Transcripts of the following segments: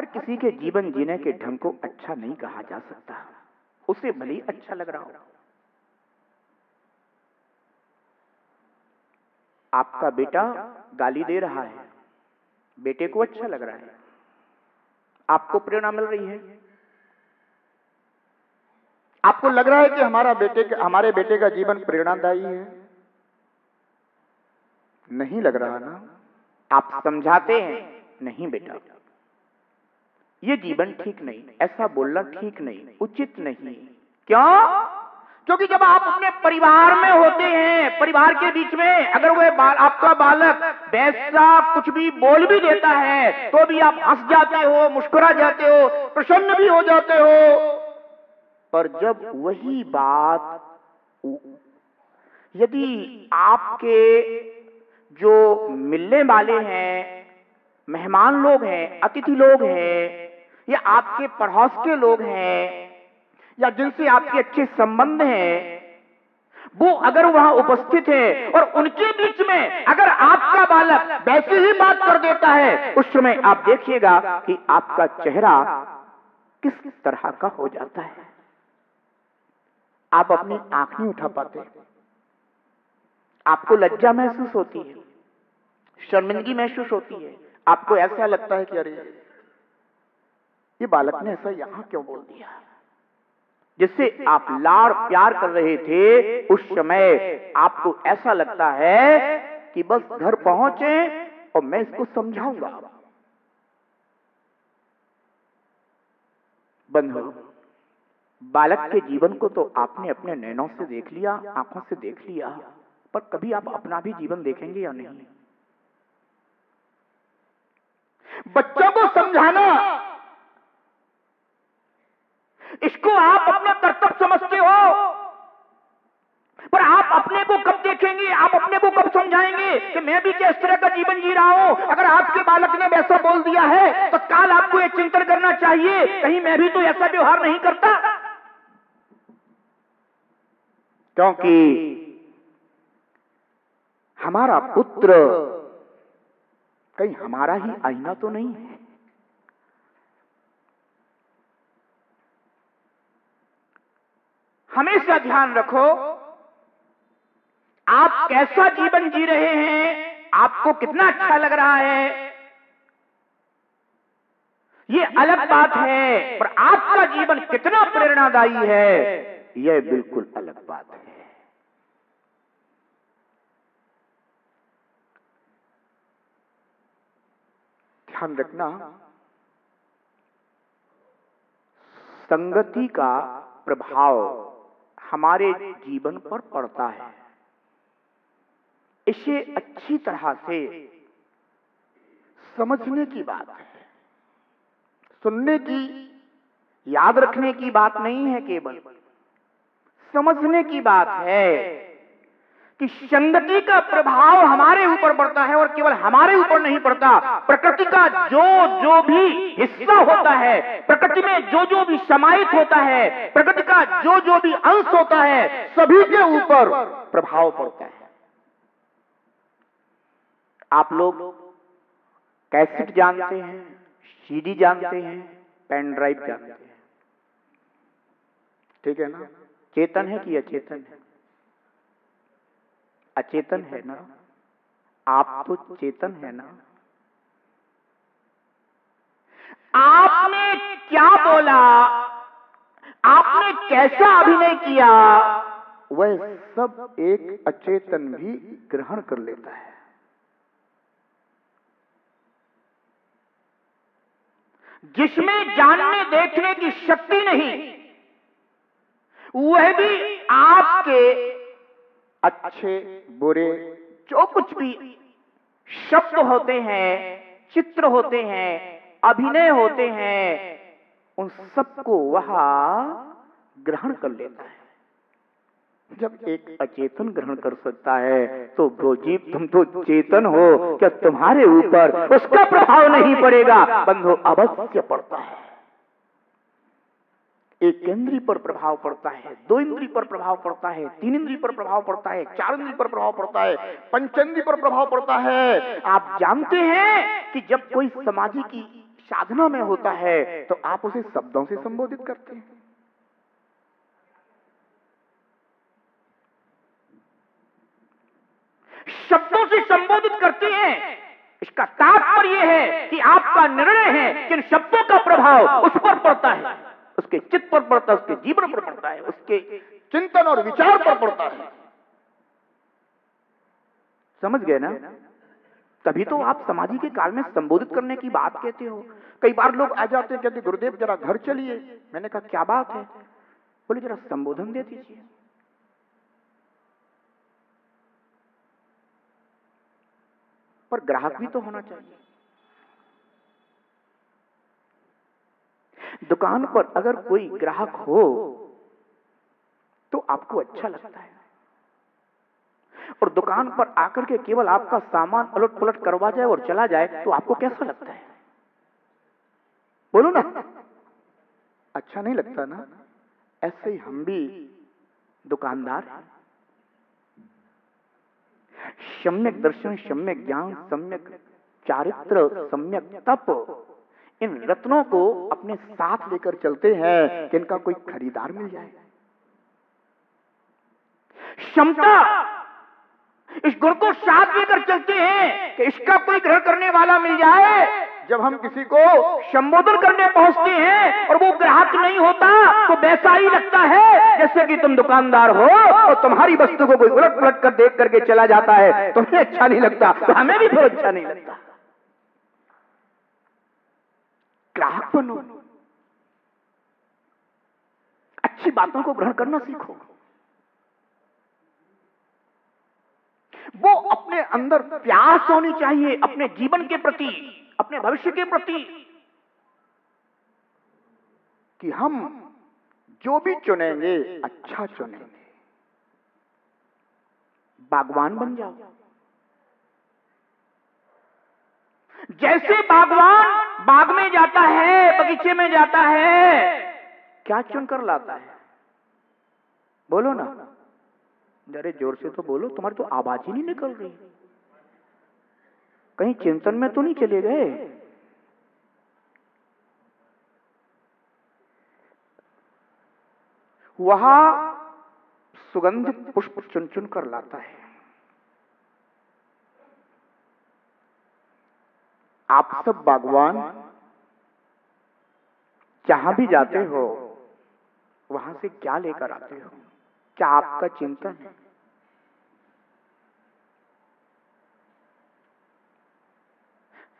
हर किसी के जीवन जीने के ढंग को अच्छा नहीं कहा जा सकता, उसे भले ही अच्छा लग रहा हो। आपका बेटा गाली दे रहा है, बेटे को अच्छा लग रहा है, आपको प्रेरणा मिल रही है, आपको लग रहा है कि हमारे बेटे का जीवन प्रेरणादायी है। नहीं लग रहा ना? आप समझाते हैं, नहीं बेटा ये जीवन ठीक नहीं, ऐसा बोलना ठीक नहीं, उचित नहीं। क्यों? क्योंकि जब आप अपने परिवार में होते हैं, परिवार के बीच में अगर वह आपका बालक वैसा कुछ भी बोल भी देता है तो भी आप हंस जाते हो, मुस्कुरा जाते हो, प्रसन्न भी हो जाते हो। पर जब वही बात यदि आपके जो मिलने वाले हैं, मेहमान लोग हैं, अतिथि लोग हैं, या आपके पड़ोस के लोग हैं, या जिनसे आपके अच्छे संबंध हैं, वो अगर वहां उपस्थित है और उनके बीच में अगर आपका बालक वैसे ही बात कर देता है, उस समय आप देखिएगा कि आपका चेहरा किस तरह का हो जाता है। आप अपनी आंख नहीं उठा पाते, आपको लज्जा महसूस होती है, शर्मिंदगी महसूस होती है, आपको ऐसा लगता है कि अरे ये बालक ने ऐसा यहां क्यों बोल दिया। जिससे आप लाड़ प्यार कर रहे थे, उस समय आपको ऐसा लगता है कि बस घर पहुंचे और मैं इसको समझाऊंगा। बंधु, बालक के जीवन को तो आपने अपने नैनों से देख लिया, आंखों से देख लिया, पर कभी आप अपना भी जीवन देखेंगे या नहीं? बच्चों को समझाना, इसको आप अपना कर्तव्य समझते हो, पर आप अपने को कब देखेंगे, आप अपने को कब समझाएंगे कि मैं भी किस तरह का जीवन जी रहा हूं। अगर आपके बालक ने वैसा बोल दिया है तो काल आपको एक चिंतन करना चाहिए, कहीं मैं भी तो ऐसा व्यवहार नहीं करता। क्योंकि हमारा पुत्र कहीं हमारा ही आईना तो नहीं है। हमेशा ध्यान रखो, आप कैसा जीवन जी रहे हैं, आपको कितना अच्छा लग रहा है, ये अलग बात है, पर आपका जीवन कितना प्रेरणादायी है, यह बिल्कुल अलग बात है। ध्यान रखना, संगति का प्रभाव हमारे जीवन पर पड़ता है। इसे अच्छी तरह से समझने की बात है, सुनने की, याद रखने की बात नहीं है, केवल समझने की बात है कि संगति का प्रभाव हमारे ऊपर पड़ता है, और केवल हमारे ऊपर नहीं पड़ता, प्रकृति का जो भी हिस्सा होता है, प्रकृति में जो भी समाहित होता है, प्रकृति का जो भी अंश होता है, सभी के ऊपर प्रभाव पड़ता है। आप लोग कैसेट जानते हैं, सीडी जानते हैं, पेन ड्राइव जानते हैं, ठीक है ना? चेतन है कि अचेतन है? अचेतन है ना? आप तो चेतन है ना? आपने क्या बोला, आपने कैसा अभिनय किया, वह सब एक अचेतन भी ग्रहण कर लेता है। जिसमें जानने देखने की शक्ति नहीं, वह भी आपके अच्छे बुरे जो कुछ भी शब्द होते हैं, चित्र होते हैं, अभिनय होते हैं, उन सबको वह ग्रहण कर लेता है। जब एक अचेतन ग्रहण कर सकता है तो ब्रोजीव तुम तो चेतन हो, क्या तुम्हारे ऊपर उसका प्रभाव नहीं पड़ेगा? बंधु, अवश्य पड़ता है। एक इंद्री पर प्रभाव पड़ता है, दो इंद्री पर प्रभाव पड़ता है, तीन इंद्री पर प्रभाव पड़ता है, चार इंद्री पर प्रभाव पड़ता है, पंचेंद्री पर प्रभाव पड़ता है। आप जानते हैं कि जब कोई साधना में होता है तो आप उसे शब्दों से संबोधित करते हैं। शब्दों से संबोधित करते हैं, इसका तात्पर्य है कि आपका निर्णय है कि इन शब्दों का प्रभाव उस पर पड़ता है, उसके चित्त पर पड़ता है, उसके जीवन पर पड़ता है, उसके चिंतन और विचार पर पड़ता है। समझ गए ना? तभी तो आप समाधि के काल में संबोधित करने की बात कहते हो। कई बार लोग आ जाते हैं, कहते गुरुदेव जरा घर चलिए। मैंने कहा क्या बात है? बोले जरा संबोधन दे दीजिए। पर ग्राहक भी तो होना चाहिए। दुकान पर अगर कोई ग्राहक हो तो आपको अच्छा लगता है, और दुकान पर आकर के केवल आपका सामान उलट पुलट करवा जाए और चला जाए तो आपको कैसा लगता है? बोलो ना, अच्छा नहीं लगता ना? ऐसे ही हम भी दुकानदार हैं। सम्यक दर्शन, सम्यक ज्ञान, सम्यक चारित्र, सम्यक तप, इन रत्नों को अपने साथ लेकर चलते हैं कि इनका कोई खरीदार मिल जाए। क्षमता, इस गुण को साथ लेकर चलते हैं कि इसका कोई ग्रहण करने वाला मिल जाए। जब हम किसी को संबोधन करने पहुंचते हैं और वो ग्राहक नहीं होता तो वैसा ही लगता है जैसे कि तुम दुकानदार हो और तुम्हारी वस्तु को कोई उलट पुलट कर देख करके चला जाता है। तुम्हें अच्छा नहीं लगता तो हमें भी फिर अच्छा नहीं लगता। ग्राहक बनो, अच्छी बातों को ग्रहण करना सीखो। वो अपने अंदर प्यास होनी चाहिए अपने जीवन के प्रति, अपने भविष्य के प्रति, कि हम जो भी चुनेंगे अच्छा चुनेंगे। बागवान बन जाओ। जैसे बागवान बाग में जाता है, बगीचे में जाता है, क्या चुनकर लाता है? बोलो ना, जरा जोर से तो बोलो, तुम्हारी तो आवाज ही नहीं निकल रही। कहीं चिंतन में तो नहीं चले गए? वहां सुगंधित पुष्प चुन चुन कर लाता है। आप सब बागवान जहां भी जाते हो वहां से क्या लेकर आते हो? क्या आपका चिंतन है?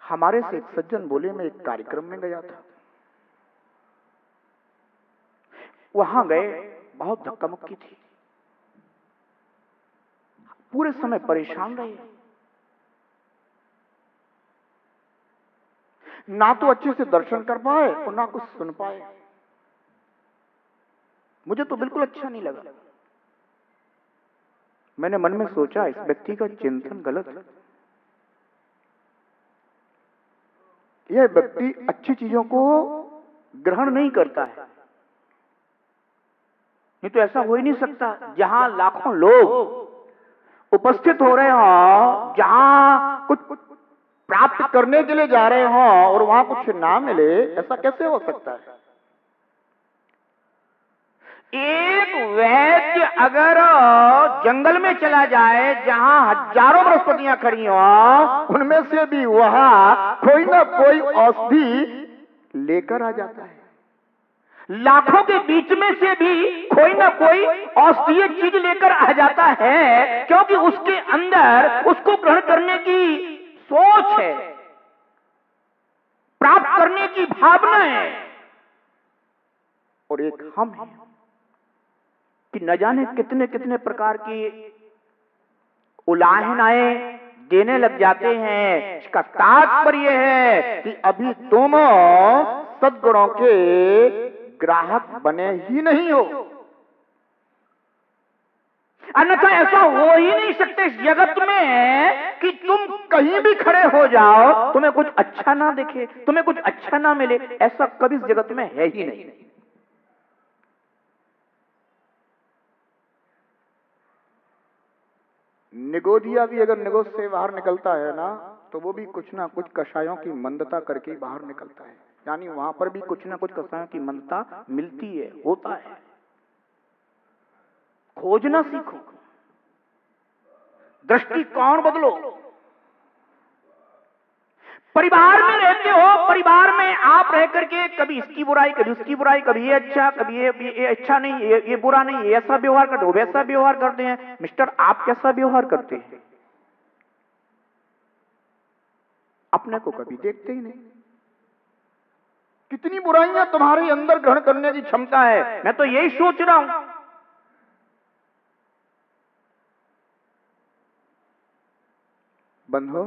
हमारे से एक सज्जन बोले, मैं एक कार्यक्रम में गया था, वहां गए, बहुत धक्का मुक्की थी, पूरे समय परेशान रहे, ना तो अच्छे से दर्शन कर पाए और ना कुछ सुन पाए। मुझे तो बिल्कुल अच्छा नहीं लगा। मैंने मन में सोचा इस व्यक्ति का चिंतन गलत है। यह व्यक्ति अच्छी चीजों को ग्रहण नहीं करता है। नहीं तो ऐसा हो ही नहीं सकता, जहां लाखों लोग उपस्थित हो रहे हो, जहां कुछ प्राप्त करने के लिए जा रहे हो और वहां कुछ ना मिले, ऐसा कैसे हो सकता है? एक वैद्य अगर जंगल में चला जाए जहां हजारों वनस्पतियां खड़ी हो, उनमें से भी वहां कोई ना कोई औषधि लेकर आ जाता है। लाखों के बीच में से भी कोई ना कोई औषधीय चीज लेकर आ जाता है, क्योंकि उसके अंदर उसको ग्रहण करने की सोच है, प्राप्त करने की भावना है। और एक हम हैं कि न जाने कितने कितने प्रकार की उलाहनाएं देने लग जाते हैं। इसका तात्पर्य है कि अभी दोनों सद्गुणों के ग्राहक बने ही नहीं हो, अन्यथा ऐसा हो ही नहीं सकते इस जगत में कि तुम कहीं भी खड़े हो जाओ, तुम्हें कुछ अच्छा ना दिखे, तुम्हें कुछ अच्छा ना मिले। ऐसा कभी इस जगत में है ही नहीं। निगोदिया भी अगर निगोद से बाहर निकलता है ना, तो वो भी कुछ ना कुछ कषायों की मंदता करके बाहर निकलता है। यानी वहां पर भी कुछ ना कुछ कसायों की मनता मिलती है, होता है। खोजना सीखो, दृष्टिकोण बदलो। परिवार में रहते हो, परिवार में आप रह करके कभी इसकी बुराई, कभी उसकी बुराई, कभी ये अच्छा, कभी ये अच्छा नहीं, ये बुरा नहीं, ये ऐसा व्यवहार करते हो, वैसा व्यवहार करते हैं। मिस्टर, आप कैसा व्यवहार करते हैं? अपने को कभी देखते ही नहीं। कितनी बुराइयां तुम्हारे अंदर ग्रहण करने की क्षमता है, मैं तो यही सोच रहा हूं। बंधो,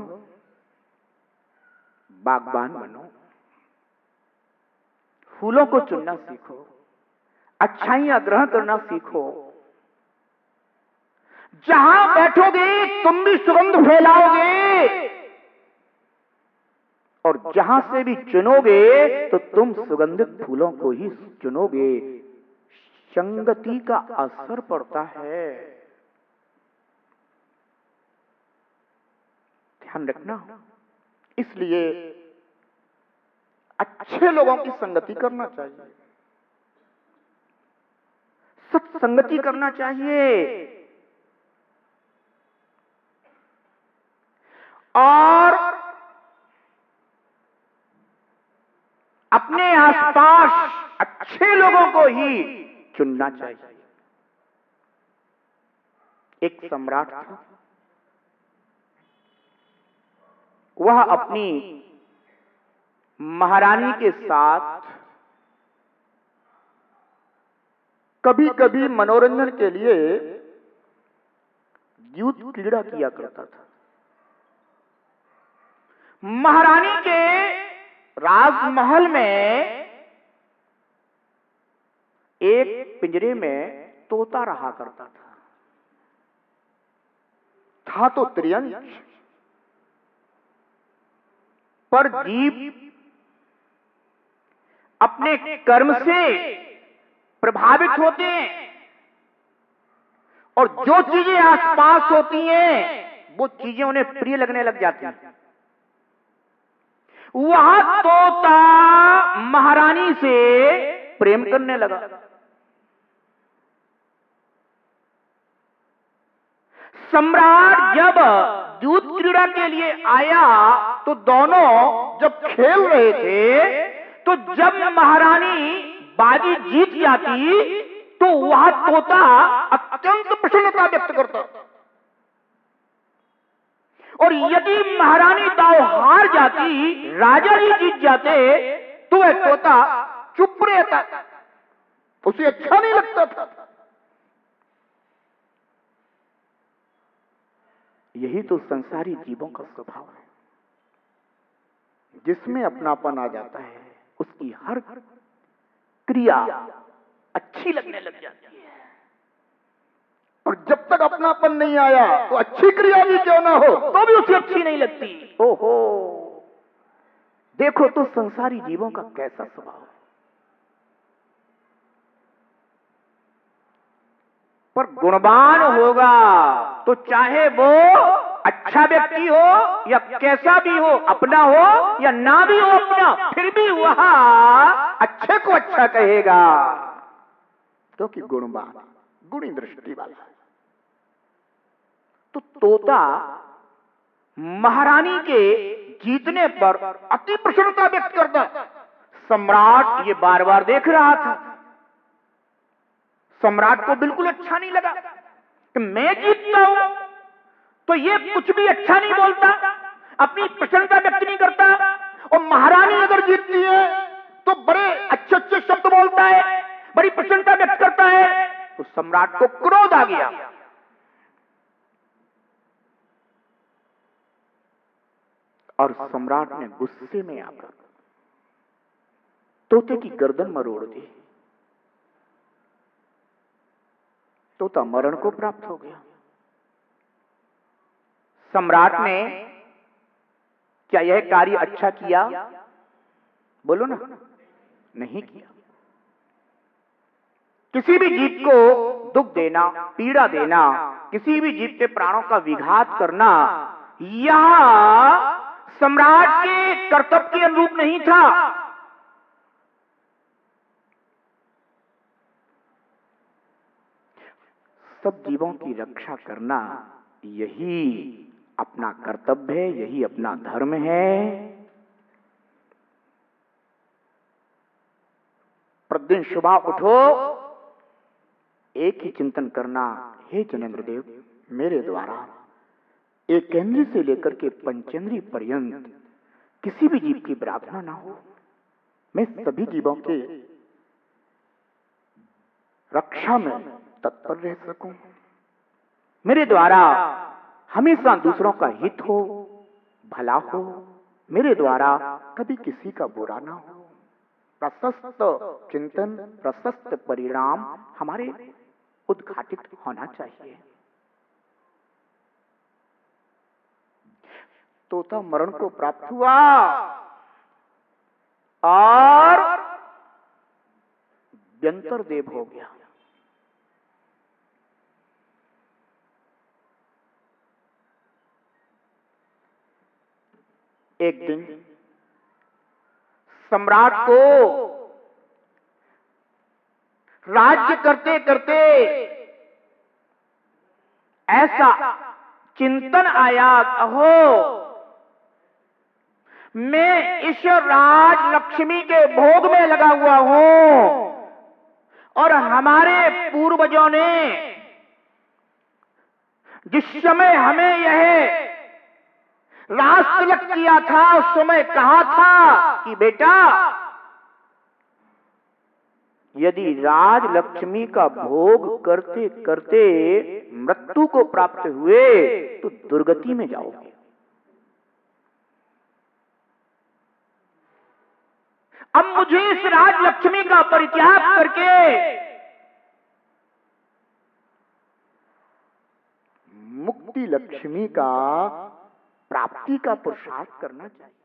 बागबान बनो, फूलों को चुनना सीखो, अच्छाइयां ग्रहण करना सीखो। जहां बैठोगे तुम भी सुगंध फैलाओगे, और जहां से भी चुनोगे तो तुम सुगंधित फूलों को ही चुनोगे। संगति का असर पड़ता है, ध्यान रखना। इसलिए अच्छे लोगों की संगति करना चाहिए, सत्संगति करना चाहिए, और अपने आसपास अच्छे लोगों को ही चुनना चाहिए। एक सम्राट था, वह अपनी महारानी के साथ कभी कभी मनोरंजन के लिए युद्ध क्रीड़ा किया करता था। महारानी के राजमहल में एक पिंजरे में तोता रहा करता था तो त्रियंच, पर जीव अपने कर्म से प्रभावित होते हैं, और जो चीजें आसपास होती हैं वो चीजें उन्हें प्रिय लगने लग जाती हैं। वह तोता महारानी से प्रेम करने लगा। सम्राट जब युद्ध क्रीड़ा के लिए आया तो दोनों जब खेल रहे थे, तो जब महारानी बाजी जीत जाती तो वह तोता अत्यंत प्रसन्नता व्यक्त करता, और यदि महारानी दांव हार जाती, राजा जी जीत जाते, तो वह तोता चुप रहता, उसे अच्छा नहीं लगता था। यही तो संसारी जीवों का स्वभाव है। जिसमें अपनापन आ जाता है उसकी हर क्रिया अच्छी लगने लग जाती है, और जब तक अपनापन नहीं आया तो अच्छी क्रिया भी क्यों ना हो तो भी उसे अच्छी नहीं लगती। ओहो, देखो तो संसारी जीवों का कैसा स्वभाव है। पर गुणवान होगा तो चाहे वो अच्छा व्यक्ति हो या कैसा भी हो, अपना हो या ना भी हो अपना, फिर भी वह अच्छे को अच्छा कहेगा, क्योंकि गुणवान, गुणी दृष्टि वाला। तो तोता महारानी के जीतने पर अति प्रसन्नता व्यक्त करता। सम्राट ये बार बार देख रहा था। सम्राट को बिल्कुल अच्छा नहीं लगा कि मैं जीतता हूं तो ये कुछ भी अच्छा नहीं बोलता, अपनी प्रसन्नता व्यक्त नहीं करता, और महारानी अगर जीतती है तो बड़े अच्छे अच्छे शब्द बोलता है, बड़ी प्रसन्नता व्यक्त करता है। तो सम्राट को क्रोध आ गया। और सम्राट ने गुस्से में आकर तोते की गर्दन मरोड़ दी। तोता मरण को प्राप्त हो गया। सम्राट ने क्या यह कार्य अच्छा किया? बोलो ना, नहीं किया। किसी भी जीव को दुख देना, पीड़ा देना, किसी भी जीव के प्राणों का विघात करना, यह सम्राट के कर्तव्य के अनुरूप नहीं था। सब जीवों की रक्षा करना यही अपना कर्तव्य है, यही अपना धर्म है। प्रतिदिन सुबह उठो, एक ही चिंतन करना, हे जनेंद्र देव, मेरे द्वारा एक केंद्रीय से लेकर के पंचेंद्रीय पर्यंत किसी भी जीव की प्रार्थना ना हो। मैं सभी जीवों के रक्षा में तत्पर रह सकूं। मेरे द्वारा हमेशा दूसरों का हित हो, भला हो। मेरे द्वारा कभी किसी का बुरा ना हो। प्रशस्त चिंतन, प्रशस्त परिणाम हमारे उद्घाटित होना चाहिए। तोता मरण को प्राप्त हुआ और व्यंतर देव हो गया। एक दिन सम्राट को राज्य करते करते ऐसा चिंतन आया, अहो मैं इस राज लक्ष्मी के भोग में लगा हुआ हूं और हमारे पूर्वजों ने जिस समय हमें यह राज तिलक किया था उस समय कहा था कि बेटा यदि राज लक्ष्मी का भोग करते करते मृत्यु को प्राप्त हुए तो दुर्गति में जाओगे। अब मुझे इस राज लक्ष्मी का परित्याग करके मुक्ति लक्ष्मी का प्राप्ति का पुरुषार्थ करना चाहिए।